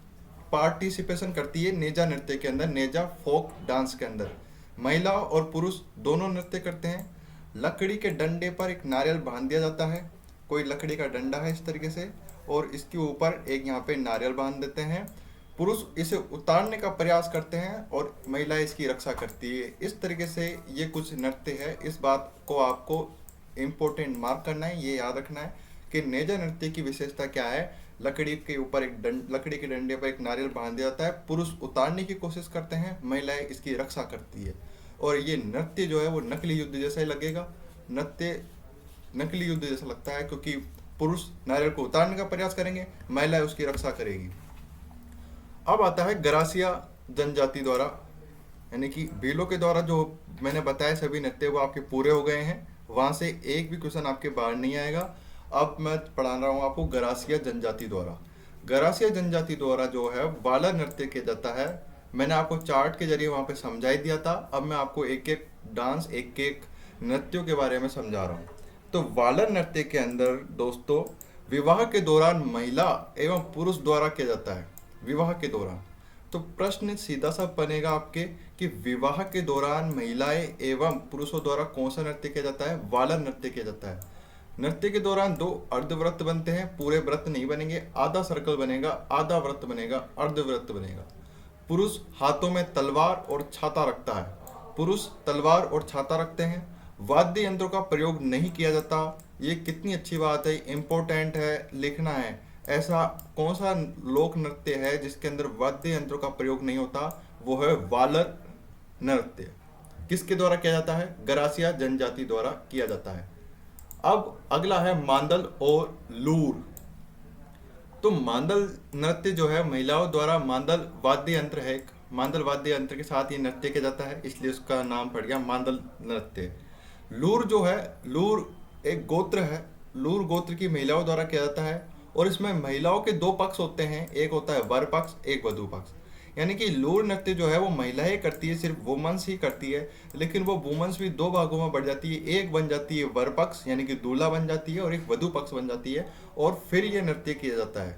पार्टिसिपेशन करती है नेजा नृत्य के अंदर, नेजा फोक डांस के अंदर। महिला और पुरुष दोनों नृत्य करते हैं। लकड़ी के डंडे पर एक नारियल बांध दिया जाता है, कोई लकड़ी का डंडा है इस तरीके से, और इसके ऊपर एक यहाँ पे नारियल बांध देते हैं। पुरुष इसे उतारने का प्रयास करते हैं और महिला इसकी रक्षा करती है। इस तरीके से ये कुछ नृत्य है। इस बात को आपको इम्पोर्टेंट मार्क करना है, ये याद रखना है कि नेजा नृत्य की विशेषता क्या है। लकड़ी के ऊपर लकड़ी के डंडे पर एक नारियल बांध दिया जाता है, पुरुष उतारने की कोशिश करते हैं, महिलाएं इसकी रक्षा करती है। और ये नृत्य जो है वो नकली युद्ध जैसा ही लगेगा, नृत्य नकली युद्ध जैसा लगता है, क्योंकि पुरुष नारियल को उतारने का प्रयास करेंगे, महिलाएं उसकी रक्षा करेगी। अब आता है गरासिया जनजाति द्वारा, यानी कि भीलों के द्वारा जो मैंने बताया सभी नृत्य वो आपके पूरे हो गए हैं, वहां से एक भी क्वेश्चन आपके बाहर नहीं आएगा। अब मैं पढ़ा रहा हूँ आपको गरासिया जनजाति द्वारा। गरासिया जनजाति द्वारा जो है वाला नृत्य किया जाता है। मैंने आपको चार्ट के जरिए वहां पे समझा ही दिया था, अब मैं आपको एक एक डांस एक एक नृत्यों के बारे में समझा रहा हूँ। तो वाला नृत्य के अंदर दोस्तों विवाह के दौरान महिला एवं पुरुष द्वारा किया जाता है, विवाह के दौरान। तो प्रश्न सीधा सा बनेगा आपके कि विवाह के दौरान महिलाएं एवं पुरुषों द्वारा कौन सा नृत्य किया जाता है, वाला नृत्य किया जाता है। नृत्य के दौरान दो अर्धव्रत बनते हैं, पूरे व्रत नहीं बनेंगे, आधा सर्कल बनेगा, आधा व्रत बनेगा, अर्धव्रत बनेगा। पुरुष हाथों में तलवार और छाता रखता है, पुरुष तलवार और छाता रखते हैं। वाद्य यंत्रों का प्रयोग नहीं किया जाता। ये कितनी अच्छी बात है, इंपॉर्टेंट है, लिखना है। ऐसा कौन सा लोक नृत्य है जिसके अंदर वाद्य यंत्रों का प्रयोग नहीं होता, वो है वालर नृत्य। किसके द्वारा किया जाता है, गरासिया जनजाति द्वारा किया जाता है। अब अगला है मांदल और लूर। तो मांदल नृत्य जो है महिलाओं द्वारा, मांदल वाद्य यंत्र है, मांदल वाद्य यंत्र के साथ ये नृत्य किया जाता है, इसलिए उसका नाम पड़ गया मांदल नृत्य। लूर जो है, लूर एक गोत्र है, लूर गोत्र की महिलाओं द्वारा किया जाता है। और इसमें महिलाओं के दो पक्ष होते हैं, एक होता है वर पक्ष, एक वधु पक्ष। यानी कि लूर नृत्य जो है वो महिलाएं करती है, सिर्फ वुमेन्स ही करती है, लेकिन वो वुमेन्स भी दो भागों में बढ़ जाती है। एक बन जाती है वर पक्ष यानी कि दूल्हा बन जाती है, और एक वधु पक्ष बन जाती है, और फिर ये नृत्य किया जाता है।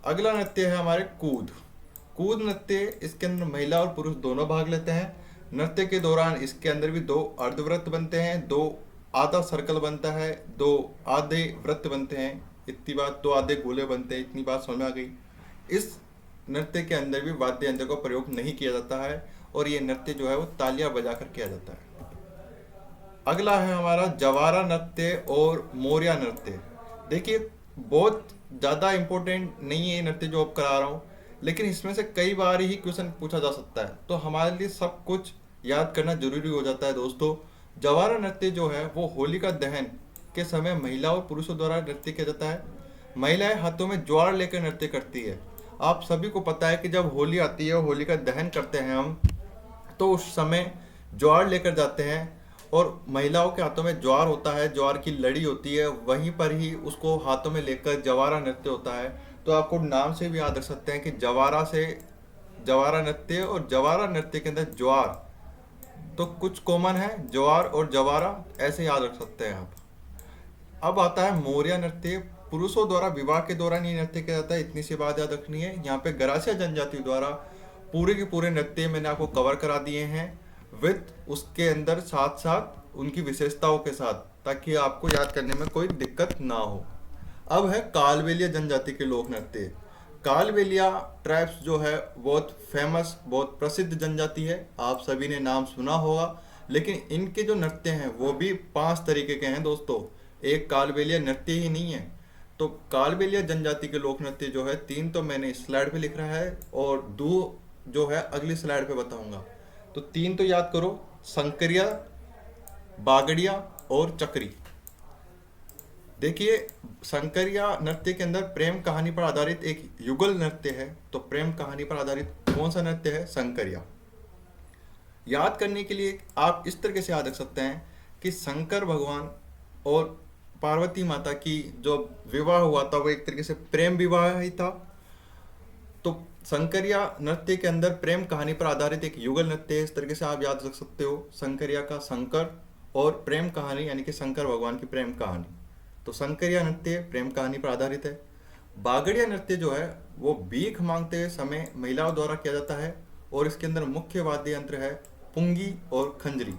अगला नृत्य है हमारे कूद। कूद नृत्य, इसके अंदर महिला और पुरुष दोनों भाग लेते हैं। नृत्य के दौरान इसके अंदर भी दो अर्धव्रत बनते हैं, दो आधा सर्कल बनता है, दो आधे व्रत बनते हैं। इतनी बात, दो आधे गोले बनते हैं, इतनी बात समझ में आ गई। इस नृत्य के अंदर भी वाद्य यंत्र का प्रयोग नहीं किया जाता है, और ये नृत्य जो है वो तालियां बजाकर किया जाता है। अगला है हमारा जवारा नृत्य और मोरिया नृत्य। देखिए बहुत ज़्यादा इम्पोर्टेंट नहीं है ये नृत्य जो अब करा रहा हूँ, लेकिन इसमें से कई बार ही क्वेश्चन पूछा जा सकता है, तो हमारे लिए सब कुछ याद करना जरूरी हो जाता है दोस्तों। जवारा नृत्य जो है वो होलिका दहन के समय महिला और पुरुषों द्वारा नृत्य किया जाता है। महिलाएं हाथों में ज्वार लेकर नृत्य करती है। आप सभी को पता है कि जब होली आती है, होलिका दहन करते हैं हम, तो उस समय ज्वार लेकर जाते हैं, और महिलाओं के हाथों में ज्वार होता है, ज्वार की लड़ी होती है, वहीं पर ही उसको हाथों में लेकर जवारा नृत्य होता है। तो आपको नाम से भी याद रख सकते हैं कि जवारा से जवारा नृत्य, और जवारा नृत्य के अंदर ज्वार, तो कुछ कॉमन है, ज्वार और जवारा, ऐसे याद रख सकते हैं आप। अब आता है मौर्य नृत्य। पुरुषों द्वारा विवाह के दौरान ये नृत्य किया जाता है, इतनी सी बात याद रखनी है। यहाँ पे गरासिया जनजाति द्वारा पूरे के पूरे नृत्य मैंने आपको कवर करा दिए हैं, विद उसके अंदर साथ साथ उनकी विशेषताओं के साथ, ताकि आपको याद करने में कोई दिक्कत ना हो। अब है कालबेलिया जनजाति के लोक नृत्य। कालबेलिया ट्राइब्स जो है बहुत फेमस, बहुत प्रसिद्ध जनजाति है, आप सभी ने नाम सुना होगा। लेकिन इनके जो नृत्य हैं वो भी 5 तरीके के हैं दोस्तों, एक कालबेलिया नृत्य ही नहीं है। तो कालबेलिया जनजाति के लोक नृत्य जो है 3 तो मैंने इस स्लाइड पे लिख रहा है, और 2 जो है अगली स्लाइड पे बताऊंगा। तो 3 तो याद करो, संकरिया, बागड़िया और चक्री। देखिए, संकरिया नृत्य के अंदर प्रेम कहानी पर आधारित एक युगल नृत्य है। तो प्रेम कहानी पर आधारित कौन सा नृत्य है? संकरिया। याद करने के लिए आप इस तरीके से याद रख सकते हैं कि शंकर भगवान और पार्वती माता की जो विवाह हुआ था वो एक तरीके से प्रेम विवाह ही था। तो संकरिया नृत्य के अंदर प्रेम कहानी पर आधारित एक युगल नृत्य है, इस तरीके से आप याद रख सकते हो। संकरिया का शंकर और प्रेम कहानी यानी कि शंकर भगवान की प्रेम कहानी। तो संकरिया नृत्य प्रेम कहानी पर आधारित है। बागड़िया नृत्य जो है वो भीख मांगते समय महिलाओं द्वारा किया जाता है, और इसके अंदर मुख्य वाद्य यंत्र है पुंगी और खंजरी।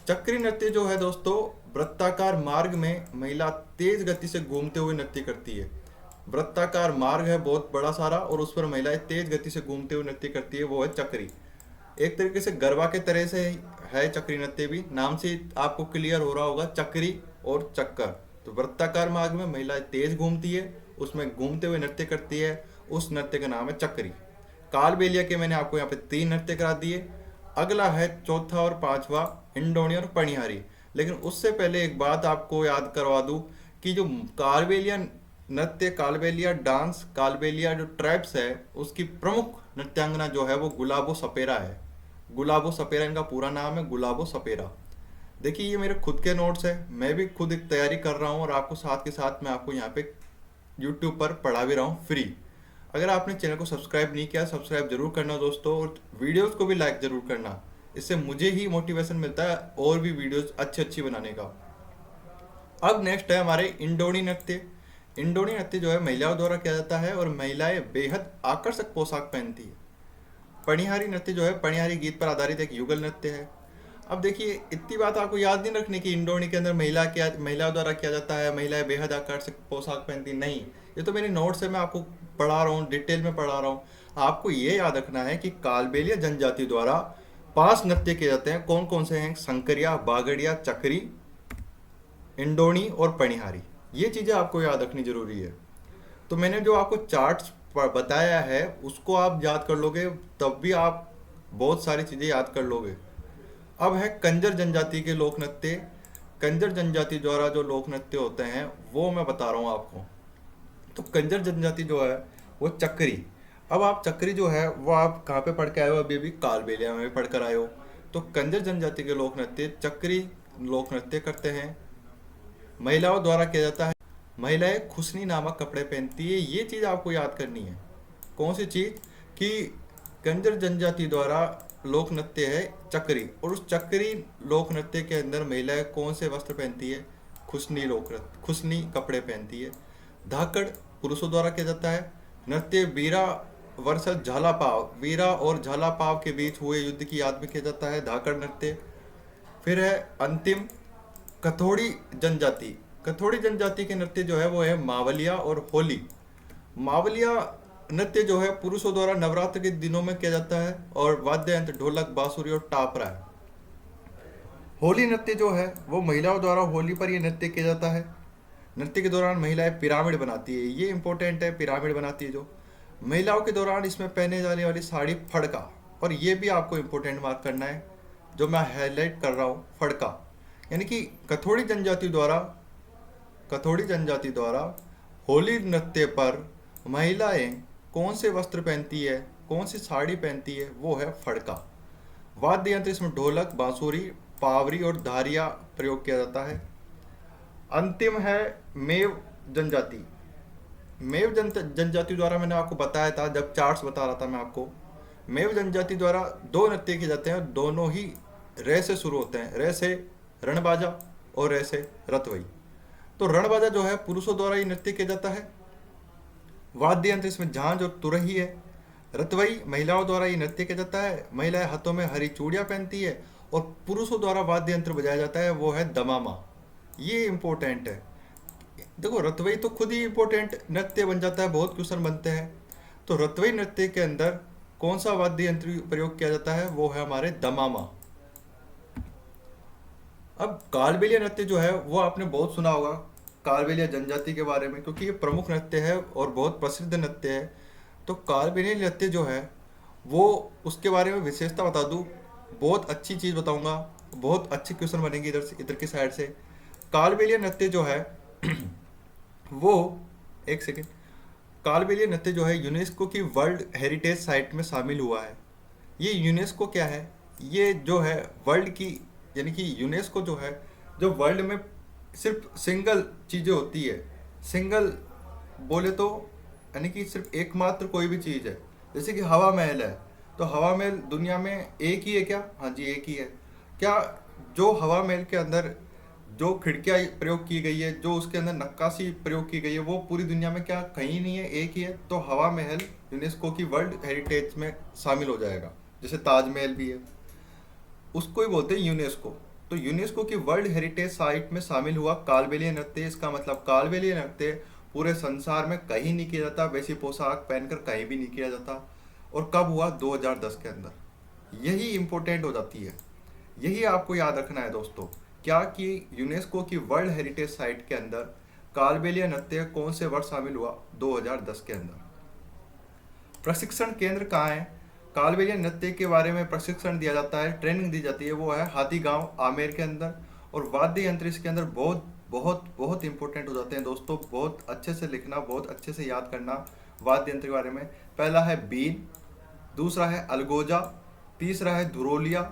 चक्री नृत्य जो है दोस्तों, वृत्ताकार मार्ग में महिला तेज गति से घूमते हुए नृत्य करती है। वृत्ताकार मार्ग है बहुत बड़ा सारा, और उस पर महिलाएं तेज गति से घूमते हुए नृत्य करती है, वो है चक्री। एक तरीके से गरबा के तरह से है चक्री नृत्य भी, नाम से आपको क्लियर हो रहा होगा, चक्री और चक्कर। तो वृत्ताकार मार्ग में महिलाएं तेज घूमती है, उसमें घूमते हुए नृत्य करती है, उस नृत्य का नाम है चक्री। कालबेलिया के मैंने आपको यहाँ पे 3 नृत्य करा दिए। अगला है चौथा और 5वां, इंडोनी और पनिहारी। लेकिन उससे पहले एक बात आपको याद करवा दूं कि जो कालबेलिया नृत्य, कालबेलिया डांस, कालबेलिया जो ट्राइब्स है, उसकी प्रमुख नृत्यांगना जो है वो गुलाबो सपेरा है। गुलाबो सपेरा इनका पूरा नाम है, गुलाबो सपेरा। देखिए, ये मेरे खुद के नोट्स है, मैं भी खुद एक तैयारी कर रहा हूँ, और आपको साथ के साथ मैं आपको यहाँ पे यूट्यूब पर पढ़ा भी रहा हूँ फ्री। अगर आपने चैनल को सब्सक्राइब नहीं किया, सब्सक्राइब जरूर करना दोस्तों, और वीडियोस को भी लाइक जरूर करना, इससे मुझे ही मोटिवेशन मिलता है और भी वीडियोस अच्छी बढ़ाने का। अब नेक्स्ट है हमारे इंडोनी नृत्य। इंडोनी नृत्य जो है महिलाओं द्वारा किया जाता है, और महिलाएं बेहद आकर्षक पोशाक पहनती है। पनिहारी नृत्य जो है पनिहारी गीत पर आधारित एक युगल नृत्य है। अब देखिए, इतनी बात आपको याद नहीं रखने की इंडोनी के अंदर महिलाओं द्वारा किया जाता है, महिलाएं बेहद आकर्षक पोशाक पहनती नहीं। ये तो मेरे नोट्स है, मैं आपको पढ़ा रहा हूँ, डिटेल में पढ़ा रहा हूँ। आपको ये याद रखना है कि कालबेलिया जनजाति द्वारा 5 नृत्य किए जाते हैं। कौन कौन से हैं? संकरिया, बागड़िया, चक्री, इंडोनी और पनिहारी। ये चीज़ें आपको याद रखनी जरूरी है। तो मैंने जो आपको चार्ट्स बताया है उसको आप याद कर लोगे, तब भी आप बहुत सारी चीज़ें याद कर लोगे। अब है कंजर जनजाति के लोक नृत्य। कंजर जनजाति द्वारा जो लोक नृत्य होते हैं वो मैं बता रहा हूँ आपको। तो कंजर जनजाति जो है वो चक्री। अब आप चक्री जो है वो आप कहाँ पे पढ़ के आए हो? अभी अभी कालबेलिया में पढ़ कर आए हो। तो कंजर जनजाति के लोक नृत्य चक्री लोक नृत्य करते हैं, महिलाओं द्वारा किया जाता है। महिलाएं खुसनी नामक कपड़े पहनती है। ये चीज़ आपको याद करनी है। कौन सी चीज़? कि कंजर जनजाति द्वारा लोक नृत्य है चक्री, और उस चक्री लोक नृत्य के अंदर महिलाएं कौन से वस्त्र पहनती है? खुसनी कपड़े पहनती है। धाकड़ पुरुषों द्वारा किया जाता है। नृत्य वीरा वर्सेस झालापाव, वीरा और झालापाव के बीच हुए युद्ध की याद में किया जाता है धाकड़ नृत्य। फिर है अंतिम कथोड़ी जनजाति। कथोड़ी जनजाति के नृत्य जो है वो है मावलिया और होली। मावलिया नृत्य जो है पुरुषों द्वारा नवरात्र के दिनों में किया जाता है, और वाद्य यंत्र ढोलक, बांसुरी और टापरा है। होली नृत्य जो है वो महिलाओं द्वारा होली पर यह नृत्य किया जाता है। नृत्य के दौरान महिलाएं पिरामिड बनाती है, ये इंपॉर्टेंट है, पिरामिड बनाती है जो महिलाओं के दौरान। इसमें पहने जाने वाली साड़ी फड़का, और ये भी आपको इंपॉर्टेंट मार्क करना है जो मैं हाईलाइट कर रहा हूँ, फड़का। यानी कि कथोड़ी जनजाति द्वारा होली नृत्य पर महिलाएं कौन से वस्त्र पहनती है, कौन सी साड़ी पहनती है? वो है फड़का। वाद्य यंत्र इसमें ढोलक, बांसुरी, पावरी और धारिया प्रयोग किया जाता है। अंतिम है मेव जनजाति। मेव जनजाति द्वारा मैंने आपको बताया था, जब चार्ट्स बता रहा था मैं आपको, मेव जनजाति द्वारा दो नृत्य किए जाते हैं, दोनों ही रे से शुरू होते हैं। रे से रणबाजा और रे से रतवई। तो रणबाजा जो है पुरुषों द्वारा ही नृत्य किया जाता है, वाद्य यंत्र इसमें झांझ और तुरही है। रतवई महिलाओं द्वारा ही नृत्य किया जाता है, महिलाएं हाथों में हरी चूड़ियां पहनती है, और पुरुषों द्वारा वाद्य यंत्र बजाया जाता है, वो है दमामा। ये इम्पोर्टेंट है। देखो रतवई तो खुद ही इम्पोर्टेंट नृत्य बन जाता है, बहुत क्वेश्चन बनते हैं। तो रतवई नृत्य के अंदर कौन सा वाद्य यंत्र प्रयोग किया जाता है, वो है हमारे दमामा। अब कालबेलिया नृत्य जो है वो आपने बहुत सुना होगा, कालबेलिया जनजाति के बारे में, क्योंकि ये प्रमुख नृत्य है और बहुत प्रसिद्ध नृत्य है। तो कालबेलिया नृत्य जो है वो, उसके बारे में विशेषता बता दूं, बहुत अच्छी चीज़ बताऊंगा, बहुत अच्छी क्वेश्चन बनेंगे इधर से, इधर की साइड से। कालबेलिया नृत्य जो है वो, एक सेकेंड, कालबेलिया नृत्य जो है यूनेस्को की वर्ल्ड हेरिटेज साइट में शामिल हुआ है। ये यूनेस्को क्या है, ये जो है वर्ल्ड की, यानी कि यूनेस्को जो है, जो वर्ल्ड में सिर्फ सिंगल चीज़ें होती है, सिंगल बोले तो, यानी कि सिर्फ एकमात्र कोई भी चीज़ है, जैसे कि हवा महल है, तो हवा महल दुनिया में एक ही है क्या? हाँ जी, एक ही है। क्या जो हवा महल के अंदर जो खिड़कियाँ प्रयोग की गई है, जो उसके अंदर नक्काशी प्रयोग की गई है, वो पूरी दुनिया में क्या कहीं नहीं है, एक ही है? तो हवा महल यूनेस्को की वर्ल्ड हेरिटेज में शामिल हो जाएगा, जैसे ताजमहल भी है, उसको ही बोलते हैं यूनेस्को। तो यूनेस्को की वर्ल्ड हेरिटेज साइट में शामिल हुआ कालबेलिया नृत्य। इसका मतलब कालबेलिया नृत्य पूरे संसार में कहीं नहीं किया जाता, वैसी पोशाक पहनकर कहीं भी नहीं किया जाता। और कब हुआ? 2010 के अंदर। यही इम्पोर्टेंट हो जाती है, यही आपको याद रखना है दोस्तों, क्या कि यूनेस्को की वर्ल्ड हेरिटेज साइट के अंदर कालबेलिया नृत्य कौन से वर्ष शामिल हुआ? 2010 के अंदर। प्रशिक्षण केंद्र कहाँ है? कालबेलिया नृत्य के बारे में प्रशिक्षण दिया जाता है, ट्रेनिंग दी जाती है, वो है हाथी गांव आमेर के अंदर। और वाद्य यंत्र इसके अंदर बहुत बहुत बहुत इंपॉर्टेंट हो जाते हैं दोस्तों, बहुत अच्छे से लिखना, बहुत अच्छे से याद करना वाद्य यंत्र के बारे में। पहला है बीन, दूसरा है अलगोजा, तीसरा है धुरोलिया,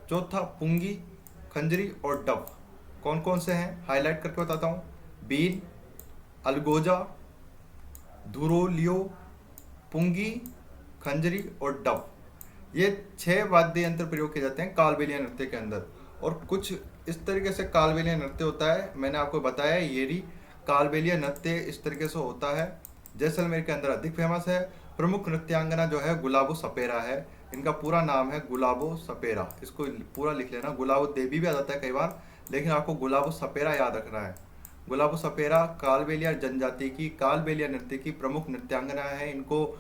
चौथा पुंगी, खंजरी और डफ। कौन कौन से हैं हाईलाइट करके बताता हूँ। बीन, अलगोजा, धुरोलियो, पुंगी, खंजरी और डफ। ये 6 वाद्य यंत्र प्रयोग किए जाते हैं कालबेलिया नृत्य के अंदर। और कुछ इस तरीके से कालबेलिया नृत्य होता है, मैंने आपको बताया येरी कालबेलिया नृत्य इस तरीके से होता है। जैसलमेर के अंदर अधिक फेमस है। प्रमुख नृत्यांगना जो है गुलाबो सपेरा है, इनका पूरा नाम है गुलाबो सपेरा, इसको पूरा लिख लेना। गुलाबो देवी भी आ जाता है कई बार, लेकिन आपको गुलाबो सपेरा याद रखना है। गुलाबो सपेरा कालबेलिया जनजाति की कालबेलिया नृत्य की प्रमुख नृत्यांगना है। इनको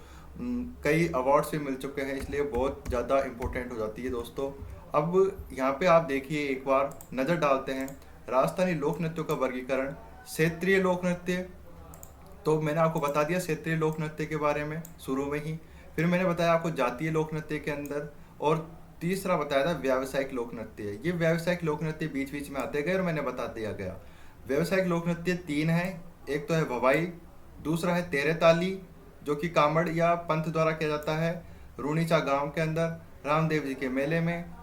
कई अवार्ड्स भी मिल चुके हैं, इसलिए बहुत ज़्यादा इम्पोर्टेंट हो जाती है दोस्तों। अब यहाँ पे आप देखिए, एक बार नज़र डालते हैं राजस्थानी लोक नृत्यों का वर्गीकरण। क्षेत्रीय लोक नृत्य, तो मैंने आपको बता दिया क्षेत्रीय लोक नृत्य के बारे में शुरू में ही। फिर मैंने बताया आपको जातीय लोक नृत्य के अंदर, और तीसरा बताया था व्यावसायिक लोक नृत्य। ये व्यावसायिक लोक नृत्य बीच बीच में आते गए और मैंने बता दिया गया। व्यावसायिक लोक नृत्य 3 है, एक तो है भवाई, दूसरा है तेरे ताली जो कि कामड़ या पंथ द्वारा किया जाता है रूणीचा गांव के अंदर रामदेव जी के मेले में।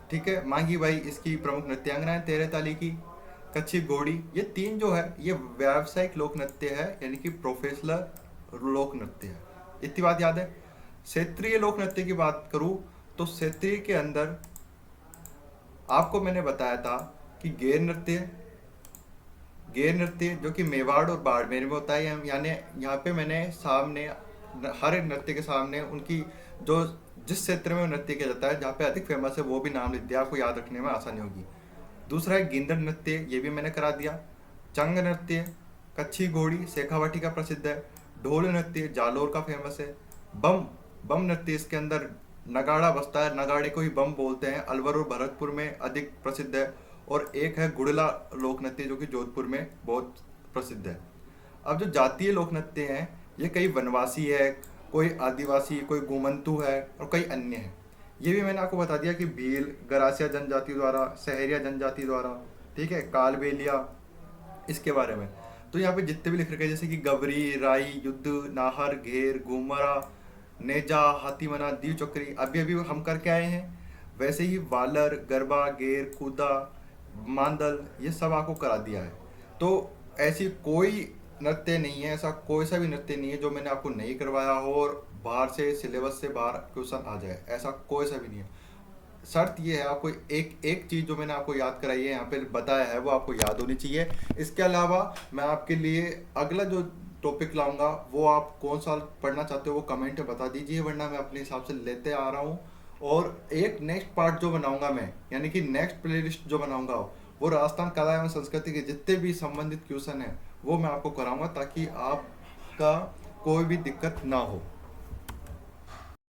ठीक है, मांगी बाई इसकी प्रमुख नृत्यांगना है तेरे ताली की। कच्छी घोड़ी, ये 3 जो है ये व्यावसायिक लोक नृत्य है, यानी कि प्रोफेशनल लोक नृत्य है। इतनी बात याद है। क्षेत्रीय लोक नृत्य की बात करूं तो क्षेत्रीय के अंदर आपको मैंने बताया था कि गैर नृत्य जो कि मेवाड़ और बाड़मेर में होता है, यानी यहाँ पे मैंने सामने हर एक नृत्य के सामने उनकी जो जिस क्षेत्र में वो नृत्य किया जाता है, जहाँ पे अधिक फेमस है, वो भी नाम लिख दिया, आपको याद रखने में आसानी होगी। दूसरा है गिंदड़ नृत्य, ये भी मैंने करा दिया। चंग नृत्य, कच्छी घोड़ी शेखावाटी का प्रसिद्ध है। ढोल नृत्य जालोर का फेमस है। बम नृत्य, इसके अंदर नगाड़ा बजता है, नगाड़े को ही बम बोलते हैं, अलवर और भरतपुर में अधिक प्रसिद्ध है। और एक है गुड़ला लोक नृत्य जो कि जोधपुर में बहुत प्रसिद्ध है। अब जो जातीय लोक नृत्य हैं ये कई वनवासी है, कोई आदिवासी, कोई घुमंतु है और कई अन्य है। ये भी मैंने आपको बता दिया कि भील गरासिया जनजाति द्वारा, सहरिया जनजाति द्वारा, ठीक है, कालबेलिया, इसके बारे में। तो यहाँ पे जितने भी लिख रखे हैं जैसे कि गवरी, राई, युद्ध, नाहर, घेर, घूमरा, नेजा, हाथीमना, दीव चक्री अभी अभी हम करके आए हैं। वैसे ही वालर, गरबा, गेर, कूदा, मांदल, ये सब आपको करा दिया है। तो ऐसी कोई नृत्य नहीं है, ऐसा कोई सा भी नृत्य नहीं है जो मैंने आपको नहीं करवाया हो और बाहर से सिलेबस से बाहर क्वेश्चन आ जाए, ऐसा कोई सा भी नहीं है। शर्त ये है, आपको एक एक चीज़ जो मैंने आपको याद कराई है यहाँ पे बताया है वो आपको याद होनी चाहिए। इसके अलावा मैं आपके लिए अगला जो टॉपिक लाऊंगा वो आप कौन सा पढ़ना चाहते हो वो कमेंट में बता दीजिए, वरना मैं अपने हिसाब से लेते आ रहा हूँ। और एक नेक्स्ट पार्ट जो बनाऊंगा मैं, यानी कि नेक्स्ट प्लेलिस्ट जो बनाऊंगा वो राजस्थान कला एवं संस्कृति के जितने भी संबंधित क्वेश्चन हैं वो मैं आपको कराऊंगा, ताकि आपका कोई भी दिक्कत ना हो।